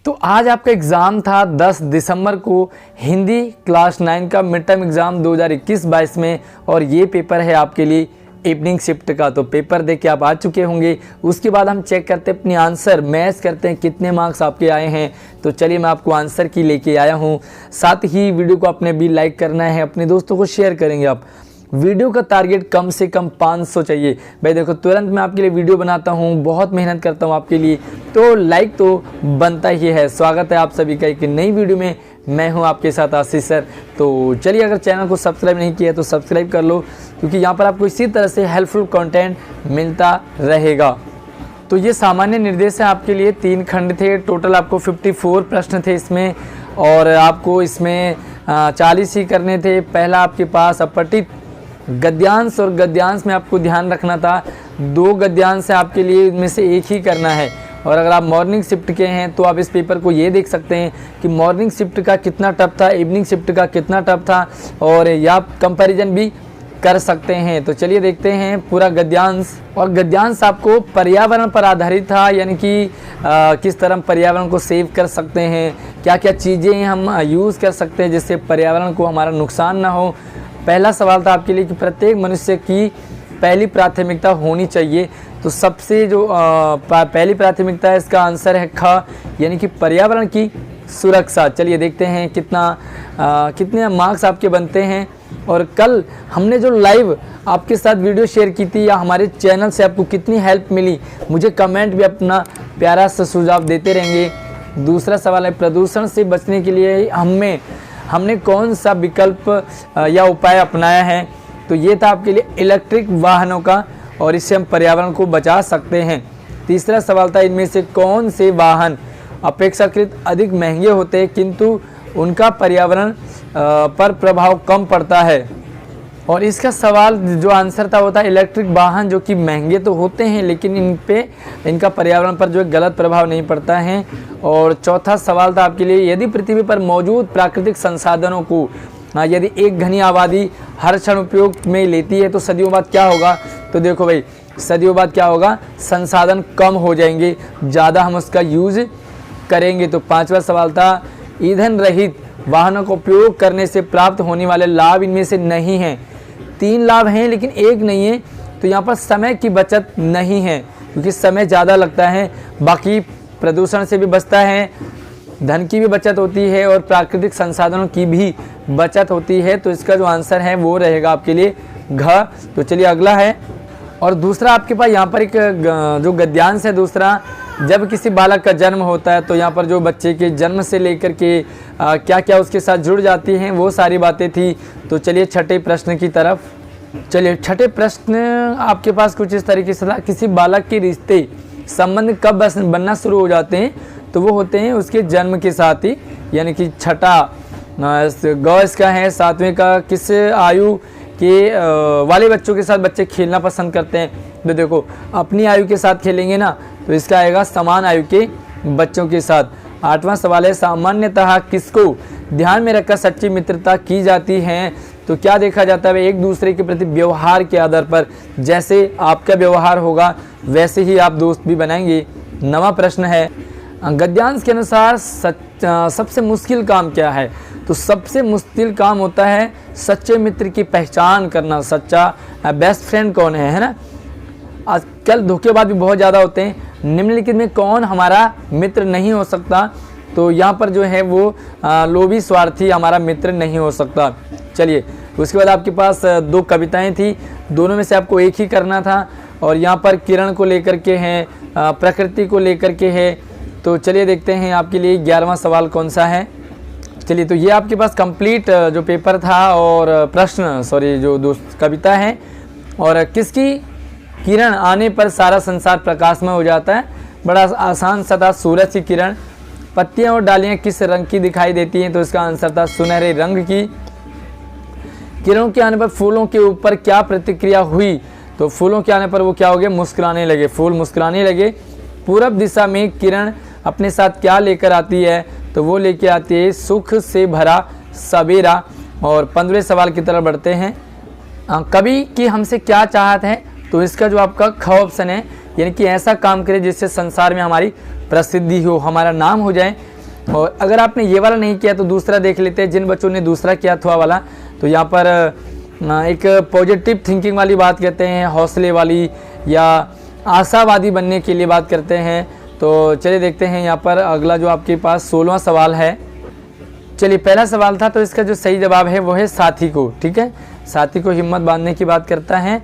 तो आज आपका एग्ज़ाम था 10 दिसंबर को हिंदी क्लास 9 का मिड टर्म एग्ज़ाम 2021-22 में, और ये पेपर है आपके लिए इवनिंग शिफ्ट का। तो पेपर दे के आप आ चुके होंगे। उसके बाद हम चेक करते हैं अपनी आंसर, मैच करते हैं कितने मार्क्स आपके आए हैं। तो चलिए मैं आपको आंसर की लेके आया हूँ। साथ ही वीडियो को आपने भी लाइक करना है, अपने दोस्तों को शेयर करेंगे आप। वीडियो का टारगेट कम से कम 500 चाहिए भाई। देखो तुरंत मैं आपके लिए वीडियो बनाता हूँ, बहुत मेहनत करता हूँ आपके लिए, तो लाइक तो बनता ही है। स्वागत है आप सभी का एक नई वीडियो में। मैं हूँ आपके साथ आशीष सर। तो चलिए, अगर चैनल को सब्सक्राइब नहीं किया तो सब्सक्राइब कर लो, क्योंकि यहाँ पर आपको इसी तरह से हेल्पफुल कंटेंट मिलता रहेगा। तो ये सामान्य निर्देश है आपके लिए। 3 खंड थे, टोटल आपको 54 प्रश्न थे इसमें, और आपको इसमें 40 ही करने थे। पहला आपके पास अपठित गद्यांश, और गद्यांश में आपको ध्यान रखना था 2 गद्यांश है आपके लिए, इनमें से एक ही करना है। और अगर आप मॉर्निंग शिफ्ट के हैं तो आप इस पेपर को ये देख सकते हैं कि मॉर्निंग शिफ्ट का कितना टफ था, इवनिंग शिफ्ट का कितना टफ था, और या कंपैरिजन भी कर सकते हैं। तो चलिए देखते हैं पूरा गद्यांश। और गद्यांश आपको पर्यावरण पर आधारित था, यानी कि किस तरह पर्यावरण को सेव कर सकते हैं, क्या क्या चीज़ें हम यूज़ कर सकते हैं जिससे पर्यावरण को हमारा नुकसान ना हो। पहला सवाल था आपके लिए कि प्रत्येक मनुष्य की पहली प्राथमिकता होनी चाहिए। तो सबसे जो पहली प्राथमिकता है, इसका आंसर है ख, यानी कि पर्यावरण की सुरक्षा। चलिए देखते हैं कितने मार्क्स आपके बनते हैं। और कल हमने जो लाइव आपके साथ वीडियो शेयर की थी, या हमारे चैनल से आपको कितनी हेल्प मिली, मुझे कमेंट भी अपना प्यारा सा सुझाव देते रहेंगे। दूसरा सवाल है, प्रदूषण से बचने के लिए हमने कौन सा विकल्प या उपाय अपनाया है। तो ये था आपके लिए इलेक्ट्रिक वाहनों का, और इससे हम पर्यावरण को बचा सकते हैं। तीसरा सवाल था, इनमें से कौन से वाहन अपेक्षाकृत अधिक महंगे होते हैं किंतु उनका पर्यावरण पर प्रभाव कम पड़ता है। और इसका सवाल जो आंसर था वो था इलेक्ट्रिक वाहन, जो कि महंगे तो होते हैं लेकिन इनका पर्यावरण पर जो है गलत प्रभाव नहीं पड़ता है। और चौथा सवाल था आपके लिए, यदि पृथ्वी पर मौजूद प्राकृतिक संसाधनों को यदि एक घनी आबादी हर क्षण उपयोग में लेती है तो सदियों बाद क्या होगा। तो देखो भाई, सदियों बाद क्या होगा, संसाधन कम हो जाएंगे, ज़्यादा हम उसका यूज करेंगे। तो पांचवा सवाल था, ईंधन रहित वाहनों का उपयोग करने से प्राप्त होने वाले लाभ इनमें से नहीं हैं। 3 लाभ हैं लेकिन एक नहीं है। तो यहाँ पर समय की बचत नहीं है, क्योंकि समय ज़्यादा लगता है। बाकी प्रदूषण से भी बचता है, धन की भी बचत होती है, और प्राकृतिक संसाधनों की भी बचत होती है। तो इसका जो आंसर है वो रहेगा आपके लिए घ। तो चलिए अगला है। और दूसरा आपके पास यहाँ पर एक जो गद्यांश है दूसरा, जब किसी बालक का जन्म होता है तो यहाँ पर जो बच्चे के जन्म से लेकर के क्या क्या उसके साथ जुड़ जाती हैं, वो सारी बातें थी। तो चलिए छठे प्रश्न की तरफ। चलिए छठे प्रश्न आपके पास कुछ इस तरीके से था, किसी बालक के रिश्ते संबंध कब बनना शुरू हो जाते हैं। तो वो होते हैं उसके जन्म के साथ ही, यानी कि छठा ग इसका है। 7वें का, किस आयु के वाले बच्चों के साथ बच्चे खेलना पसंद करते हैं। तो देखो अपनी आयु के साथ खेलेंगे ना, तो इसका आएगा समान आयु के बच्चों के साथ। 8वां सवाल है, सामान्यतः किसको ध्यान में रखकर सच्ची मित्रता की जाती है। तो क्या देखा जाता है, एक दूसरे के प्रति व्यवहार के आधार पर, जैसे आपका व्यवहार होगा वैसे ही आप दोस्त भी बनाएंगे। 9वां प्रश्न है, गद्यांश के अनुसार सबसे मुश्किल काम क्या है। तो सबसे मुश्किल काम होता है सच्चे मित्र की पहचान करना। सच्चा बेस्ट फ्रेंड कौन है ना। आजकल धोखेबाज भी बहुत ज़्यादा होते हैं। निम्नलिखित में कौन हमारा मित्र नहीं हो सकता। तो यहाँ पर जो है वो लोभी स्वार्थी हमारा मित्र नहीं हो सकता। चलिए उसके बाद आपके पास 2 कविताएं थी, दोनों में से आपको एक ही करना था। और यहाँ पर किरण को लेकर के हैं, प्रकृति को लेकर के है। तो चलिए देखते हैं आपके लिए 11वां सवाल कौन सा है। चलिए, तो ये आपके पास कंप्लीट जो पेपर था और जो दोस्त कविता है। और किसकी किरण आने पर सारा संसार प्रकाशमय हो जाता है। बड़ा आसान सा था, सूरज की किरण। पत्तियां और डालियां किस रंग की दिखाई देती हैं। तो इसका आंसर था सुनहरे रंग की। किरणों के आने पर फूलों के ऊपर क्या प्रतिक्रिया हुई। तो फूलों के आने पर वो क्या हो गए, मुस्कुराने लगे, फूल मुस्कुराने लगे। पूरब दिशा में किरण अपने साथ क्या लेकर आती है। तो वो लेके आती है सुख से भरा सवेरा। और 15वें सवाल की तरफ बढ़ते हैं। कवि की हमसे क्या चाहत है। तो इसका जो आपका ख ऑप्शन है, यानी कि ऐसा काम करे जिससे संसार में हमारी प्रसिद्धि हो, हमारा नाम हो जाए। और अगर आपने ये वाला नहीं किया तो दूसरा देख लेते हैं। जिन बच्चों ने दूसरा किया था वाला, तो यहाँ पर एक पॉजिटिव थिंकिंग वाली बात कहते हैं, हौसले वाली या आशावादी बनने के लिए बात करते हैं। तो चलिए देखते हैं यहाँ पर अगला जो आपके पास 16वां सवाल है। चलिए पहला सवाल था तो इसका जो सही जवाब है वो है साथी को। ठीक है, साथी को हिम्मत बांधने की बात करता है।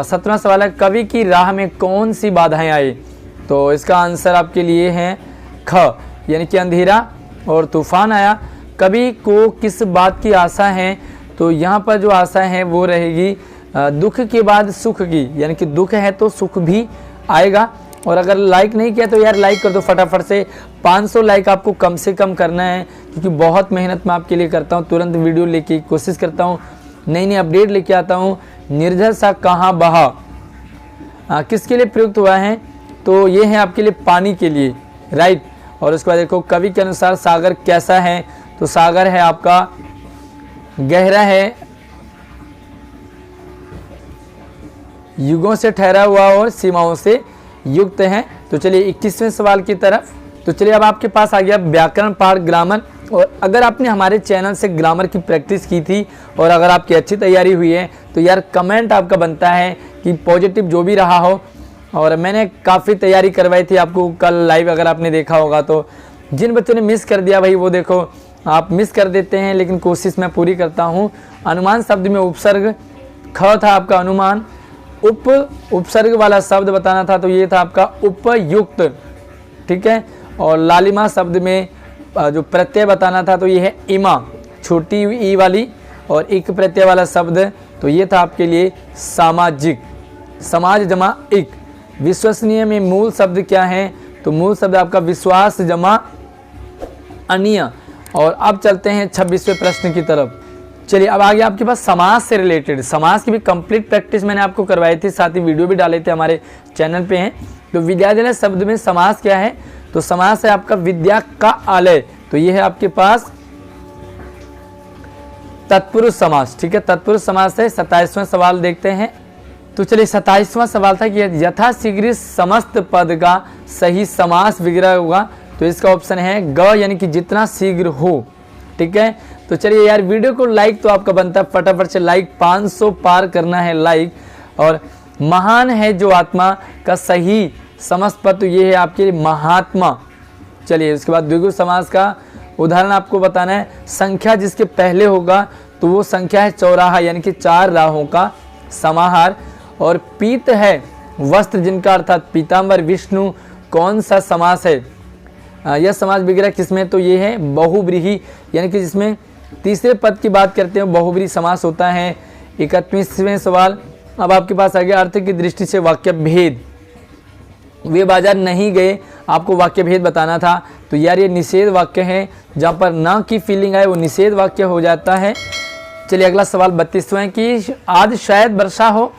17वां सवाल है कवि की राह में कौन सी बाधाएं आई। तो इसका आंसर आपके लिए है ख, यानी कि अंधेरा और तूफान आया। कवि को किस बात की आशा है, तो यहाँ पर जो आशा है वो रहेगी दुख के बाद सुख की, यानी कि दुख है तो सुख भी आएगा। और अगर लाइक नहीं किया तो यार लाइक कर दो फटाफट से। 500 लाइक आपको कम से कम करना है, क्योंकि बहुत मेहनत मैं आपके लिए करता हूँ। तुरंत वीडियो लेके कोशिश करता हूँ, नई नई अपडेट लेके आता हूँ। निर्झर सा कहाँ बहा किसके लिए प्रयुक्त हुआ है, तो ये है आपके लिए पानी के लिए, राइट। और उसके बाद देखो कवि के अनुसार सागर कैसा है, तो सागर है आपका गहरा है, युगों से ठहरा हुआ और सीमाओं से युक्त है। तो चलिए 21वें सवाल की तरफ। तो चलिए अब आपके पास आ गया व्याकरण पाठ, ग्रामर। और अगर आपने हमारे चैनल से ग्रामर की प्रैक्टिस की थी और अगर आपकी अच्छी तैयारी हुई है तो यार कमेंट आपका बनता है कि पॉजिटिव जो भी रहा हो। और मैंने काफ़ी तैयारी करवाई थी आपको कल लाइव, अगर आपने देखा होगा तो। जिन बच्चों ने मिस कर दिया भाई वो देखो आप मिस कर देते हैं, लेकिन कोशिश मैं पूरी करता हूँ। अनुमान शब्द में उपसर्ग, ख था आपका अनुमान। उपसर्ग वाला शब्द बताना था तो ये था आपका उपयुक्त। ठीक है, और लालिमा शब्द में जो प्रत्यय बताना था तो ये है इमा, छोटी ई वाली, और एक प्रत्यय वाला शब्द तो ये था आपके लिए सामाजिक, समाज जमा एक। विश्वसनीय में मूल शब्द क्या है, तो मूल शब्द आपका विश्वास जमा अनीय। और अब चलते हैं 26वें प्रश्न की तरफ। चलिए अब आगे आपके पास समास से रिलेटेड, समास की भी कंप्लीट प्रैक्टिस मैंने आपको करवाई थी, साथ ही वीडियो भी डाले थे, हमारे चैनल पे हैं। तो विद्यालय शब्द में समास क्या है, तो समास है आपका विद्या का आलय। तो ये है आपके पास तत्पुरुष समास। ठीक है, तत्पुरुष समास है। 27वां सवाल देखते हैं। तो चलिए 27वां सवाल था कि यथाशीघ्र समस्त पद का सही समास विग्रह होगा। तो इसका ऑप्शन है ग, यानी कि जितना शीघ्र हो। ठीक है, तो चलिए यार वीडियो को लाइक तो आपका बनता है, फटाफट से लाइक 500 पार करना है लाइक। और महान है जो आत्मा का सही समस्त पद, तो ये है आपके लिए महात्मा। चलिए उसके बाद द्विगु समास का उदाहरण आपको बताना है। संख्या जिसके पहले होगा तो वो संख्या है चौराहा, यानी कि 4 राहों का समाहार। और पीत है वस्त्र जिनका अर्थात पीताम्बर विष्णु, कौन सा समास है, यह समास विग्रह किसमें, तो ये है बहुव्रीहि, यानी कि जिसमें तीसरे पद की बात करते हैं बहुव्रीहि समास होता है। 31वें सवाल अब आपके पास आ गया अर्थ की दृष्टि से वाक्य भेद। वे बाजार नहीं गए, आपको वाक्य भेद बताना था। तो यार ये निषेध वाक्य है, जहाँ पर न की फीलिंग आए वो निषेध वाक्य हो जाता है। चलिए अगला सवाल 32वां कि आज शायद वर्षा हो,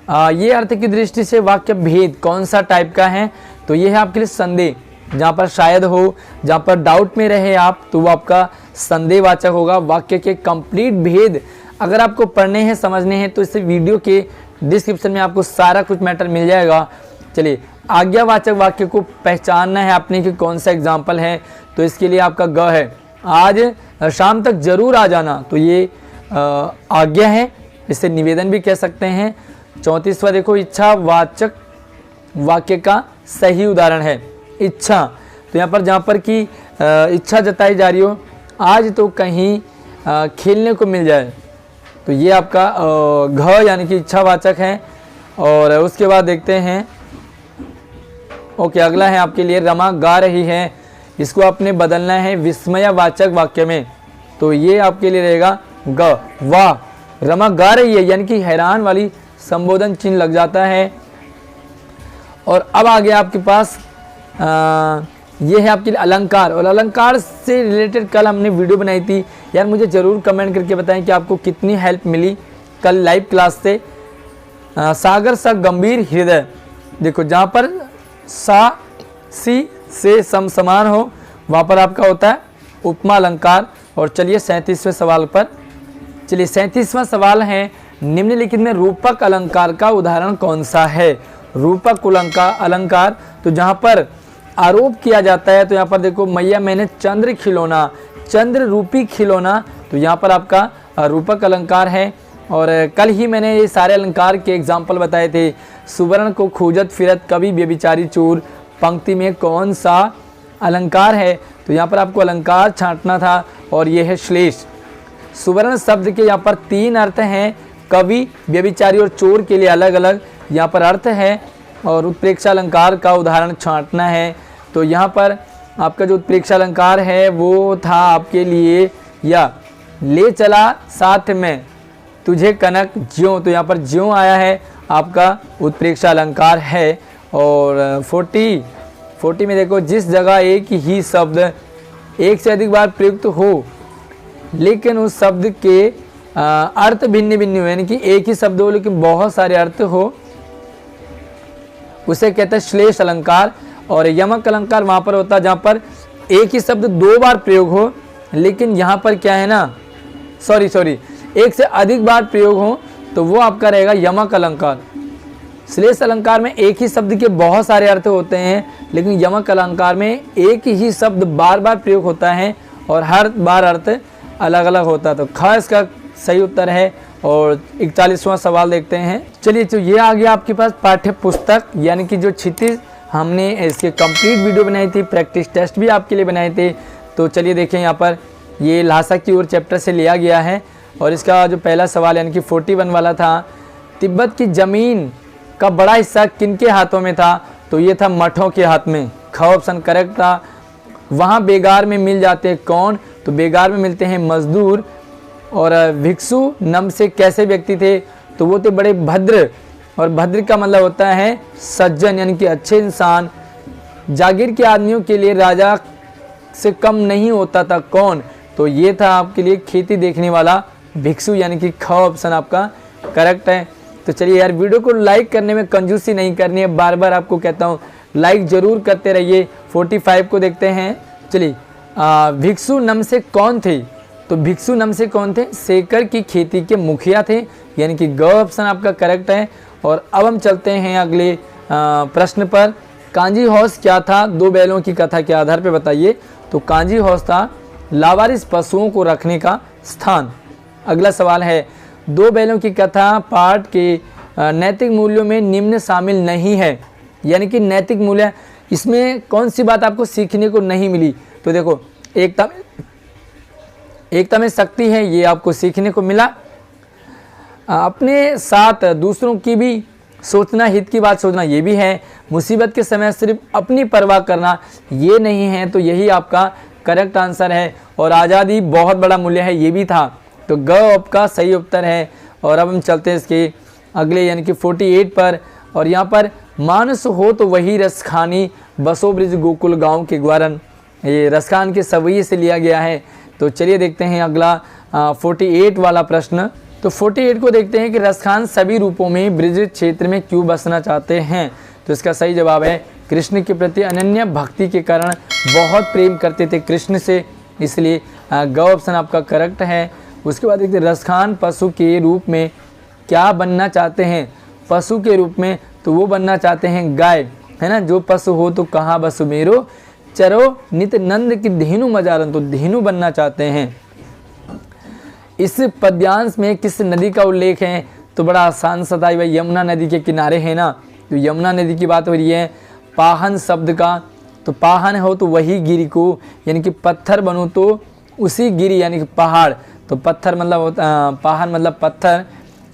ये अर्थ की दृष्टि से वाक्य भेद कौन सा टाइप का है, तो ये है आपके लिए संदेह। जहाँ पर शायद हो, जहाँ पर डाउट में रहे आप, तो वो आपका संदेहवाचक होगा। वाक्य के कंप्लीट भेद अगर आपको पढ़ने हैं, समझने हैं, तो इस वीडियो के डिस्क्रिप्शन में आपको सारा कुछ मैटर मिल जाएगा। चलिए आज्ञावाचक वाक्य को पहचानना है आपने कि कौन सा एग्जाम्पल है, तो इसके लिए आपका ग है। आज शाम तक जरूर आ जाना, तो ये आज्ञा है, इसे निवेदन भी कह सकते हैं। 34वां देखो इच्छावाचक वाक्य का सही उदाहरण है इच्छा। तो यहाँ पर जहाँ पर कि इच्छा जताई जा रही हो, आज तो कहीं खेलने को मिल जाए, तो ये आपका घ यानी कि इच्छावाचक है। और उसके बाद देखते हैं, ओके अगला है आपके लिए रमा गा रही है, इसको आपने बदलना है विस्मयवाचक वाक्य में, तो ये आपके लिए रहेगा ग। वाह रमा गा रही है, यानी कि हैरान वाली संबोधन चिन्ह लग जाता है। और अब आ गया आपके पास ये है आपके लिए अलंकार। और अलंकार से रिलेटेड कल हमने वीडियो बनाई थी, यार मुझे ज़रूर कमेंट करके बताएं कि आपको कितनी हेल्प मिली कल लाइव क्लास से। सागर सा गंभीर हृदय, देखो जहाँ पर सा सी से समान हो वहाँ पर आपका होता है उपमा अलंकार। और चलिए 37वें सवाल पर। चलिए 37वां सवाल है निम्नलिखित में रूपक अलंकार का उदाहरण कौन सा है। रूपक अलंकार, तो जहाँ पर आरोप किया जाता है, तो यहाँ पर देखो मैया मैंने चंद्र खिलौना, चंद्र रूपी खिलौना, तो यहाँ पर आपका रूपक अलंकार है। और कल ही मैंने ये सारे अलंकार के एग्जाम्पल बताए थे। सुवर्ण को खोजत फिरत कवि व्यभिचारी चोर, पंक्ति में कौन सा अलंकार है? तो यहाँ पर आपको अलंकार छांटना था और ये है श्लेष। सुवर्ण शब्द के यहाँ पर 3 अर्थ हैं, कवि, व्यभिचारी और चोर के लिए अलग अलग यहाँ पर अर्थ है। और उत्प्रेक्षा अलंकार का उदाहरण छांटना है। तो यहाँ पर आपका जो उत्प्रेक्षा अलंकार है वो था आपके लिए, या ले चला साथ में तुझे कनक ज्यों, तो यहाँ पर ज्यों आया है आपका उत्प्रेक्षा अलंकार है। और 40 में देखो, जिस जगह एक ही शब्द एक से अधिक बार प्रयुक्त हो लेकिन उस शब्द के अर्थ भिन्न भिन्न हो, यानी कि एक ही शब्द हो लेकिन बहुत सारे अर्थ हो, उसे कहते हैं श्लेष अलंकार। और यमक अलंकार वहाँ पर होता है जहाँ पर एक ही शब्द 2 बार प्रयोग हो, लेकिन यहाँ पर क्या है ना, सॉरी एक से अधिक बार प्रयोग हो, तो वो आपका रहेगा यमक अलंकार। श्लेष अलंकार में एक ही शब्द के बहुत सारे अर्थ होते हैं, लेकिन यमक अलंकार में एक ही शब्द बार बार प्रयोग होता है और हर बार अर्थ अलग अलग होता है। तो ख इसका सही उत्तर है। और 41वां सवाल देखते हैं। चलिए, तो ये आ गया आपके पास पाठ्य पुस्तक, यानी कि जो क्षितिज हमने इसके कंप्लीट वीडियो बनाई थी, प्रैक्टिस टेस्ट भी आपके लिए बनाए थे। तो चलिए देखें, यहाँ पर ये ल्हासा की ओर चैप्टर से लिया गया है। और इसका जो पहला सवाल यानी कि 41 वाला था, तिब्बत की ज़मीन का बड़ा हिस्सा किनके हाथों में था? तो ये था मठों के हाथ में। ख ऑप्शन करेक्ट था। वहाँ बेगार में मिल जाते हैं कौन? तो बेगार में मिलते हैं मजदूर। और भिक्षु नम से कैसे व्यक्ति थे? तो वो थे बड़े भद्र, और भद्र का मतलब होता है सज्जन, यानी कि अच्छे इंसान। जागीर के आदमियों के लिए राजा से कम नहीं होता था कौन? तो ये था आपके लिए खेती देखने वाला भिक्षु, यानी कि ख ऑप्शन आपका करेक्ट है। तो चलिए यार, वीडियो को लाइक करने में कंजूसी नहीं करनी है, बार बार आपको कहता हूँ लाइक जरूर करते रहिए। 45 को देखते हैं। चलिए, भिक्षु नम से कौन थे? तो भिक्षु नम से कौन थे? शेखर की खेती के मुखिया थे, यानी कि ग ऑप्शन आपका करेक्ट है। और अब हम चलते हैं अगले प्रश्न पर। कांजी हौस क्या था? 2 बैलों की कथा के आधार पर बताइए। तो कांजी हौस था लावारिस पशुओं को रखने का स्थान। अगला सवाल है, 2 बैलों की कथा पाठ के नैतिक मूल्यों में निम्न शामिल नहीं है, यानी कि नैतिक मूल्य इसमें कौन सी बात आपको सीखने को नहीं मिली? तो देखो, एकता में शक्ति है, ये आपको सीखने को मिला। अपने साथ दूसरों की भी सोचना, हित की बात सोचना, ये भी है। मुसीबत के समय सिर्फ अपनी परवाह करना, ये नहीं है, तो यही आपका करेक्ट आंसर है। और आज़ादी बहुत बड़ा मूल्य है, ये भी था। तो ग आपका सही उत्तर है। और अब हम चलते हैं इसके अगले यानी कि 48 पर। और यहाँ पर मानस हो तो वही रसखानी, बसो ब्रिज गोकुल गाँव के ग्वारन, ये रसखान के सवैये से लिया गया है। तो चलिए देखते हैं अगला 48 वाला प्रश्न। तो 48 को देखते हैं कि रसखान सभी रूपों में ब्रिज क्षेत्र में क्यों बसना चाहते हैं? तो इसका सही जवाब है कृष्ण के प्रति अनन्य भक्ति के कारण, बहुत प्रेम करते थे कृष्ण से, इसलिए ग ऑप्शन आपका करेक्ट है। उसके बाद देखते हैं रसखान पशु के रूप में क्या बनना चाहते हैं? पशु के रूप में तो वो बनना चाहते हैं गाय, है ना। जो पशु हो तो कहाँ बसु मेरो, चरो नित नंद की धेनु मजारन, तो धेनु बनना चाहते हैं। इस पद्यांश में किस नदी का उल्लेख है? तो बड़ा आसान सा था, भाई यमुना नदी के किनारे है ना, तो यमुना नदी की बात हो रही है। पाहन शब्द का, तो पाहन हो तो वही गिरी को, यानी कि पत्थर बनो तो उसी गिरी, यानी कि पहाड़, तो पत्थर मतलब होता, पाहन मतलब पत्थर।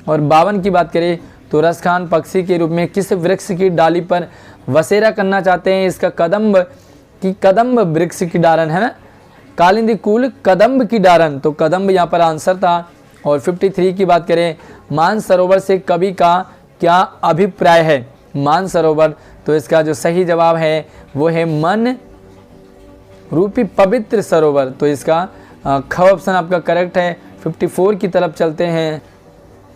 और 52 की बात करें तो रसखान पक्षी के रूप में किस वृक्ष की डाली पर बसेरा करना चाहते हैं? इसका कदम्ब की, कदम्ब वृक्ष की डारन, है ना, कालिंदी कुल कदम्ब की डारन, तो कदम्ब यहाँ पर आंसर था। और 53 की बात करें, मानसरोवर से कवि का क्या अभिप्राय है? मानसरोवर, तो इसका जो सही जवाब है वो है मन रूपी पवित्र सरोवर, तो इसका ख ऑप्शन आपका करेक्ट है। 54 की तरफ चलते हैं।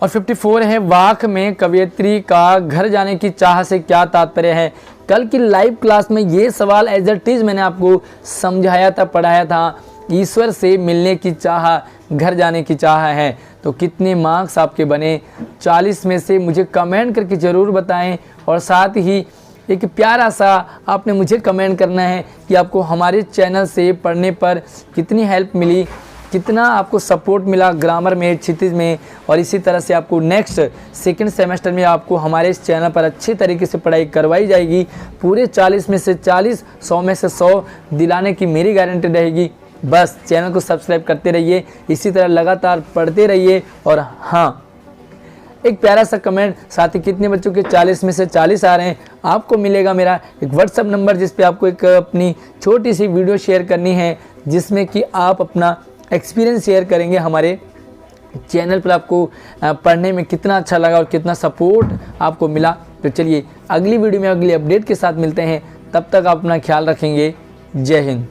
और 54 है, वाक में कवयित्री का घर जाने की चाह से क्या तात्पर्य है? कल की लाइव क्लास में ये सवाल एज इट इज मैंने आपको समझाया था, पढ़ाया था। ईश्वर से मिलने की चाह, घर जाने की चाह है। तो कितने मार्क्स आपके बने? 40 में से मुझे कमेंट करके ज़रूर बताएं। और साथ ही एक प्यारा सा आपने मुझे कमेंट करना है कि आपको हमारे चैनल से पढ़ने पर कितनी हेल्प मिली, कितना आपको सपोर्ट मिला ग्रामर में, क्षितिज में, और इसी तरह से आपको नेक्स्ट सेकंड सेमेस्टर में आपको हमारे इस चैनल पर अच्छे तरीके से पढ़ाई करवाई जाएगी। पूरे 40 में से 40, 100 में से 100 दिलाने की मेरी गारंटी रहेगी। बस चैनल को सब्सक्राइब करते रहिए, इसी तरह लगातार पढ़ते रहिए। और हाँ, एक प्यारा सा कमेंट, साथ ही कितने बच्चों के 40 में से 40 आ रहे हैं, आपको मिलेगा मेरा एक व्हाट्सअप नंबर, जिस पे आपको एक अपनी छोटी सी वीडियो शेयर करनी है, जिसमें कि आप अपना एक्सपीरियंस शेयर करेंगे हमारे चैनल पर आपको पढ़ने में कितना अच्छा लगा और कितना सपोर्ट आपको मिला। तो चलिए अगली वीडियो में अगली अपडेट के साथ मिलते हैं, तब तक आप अपना ख्याल रखेंगे। जय हिंद।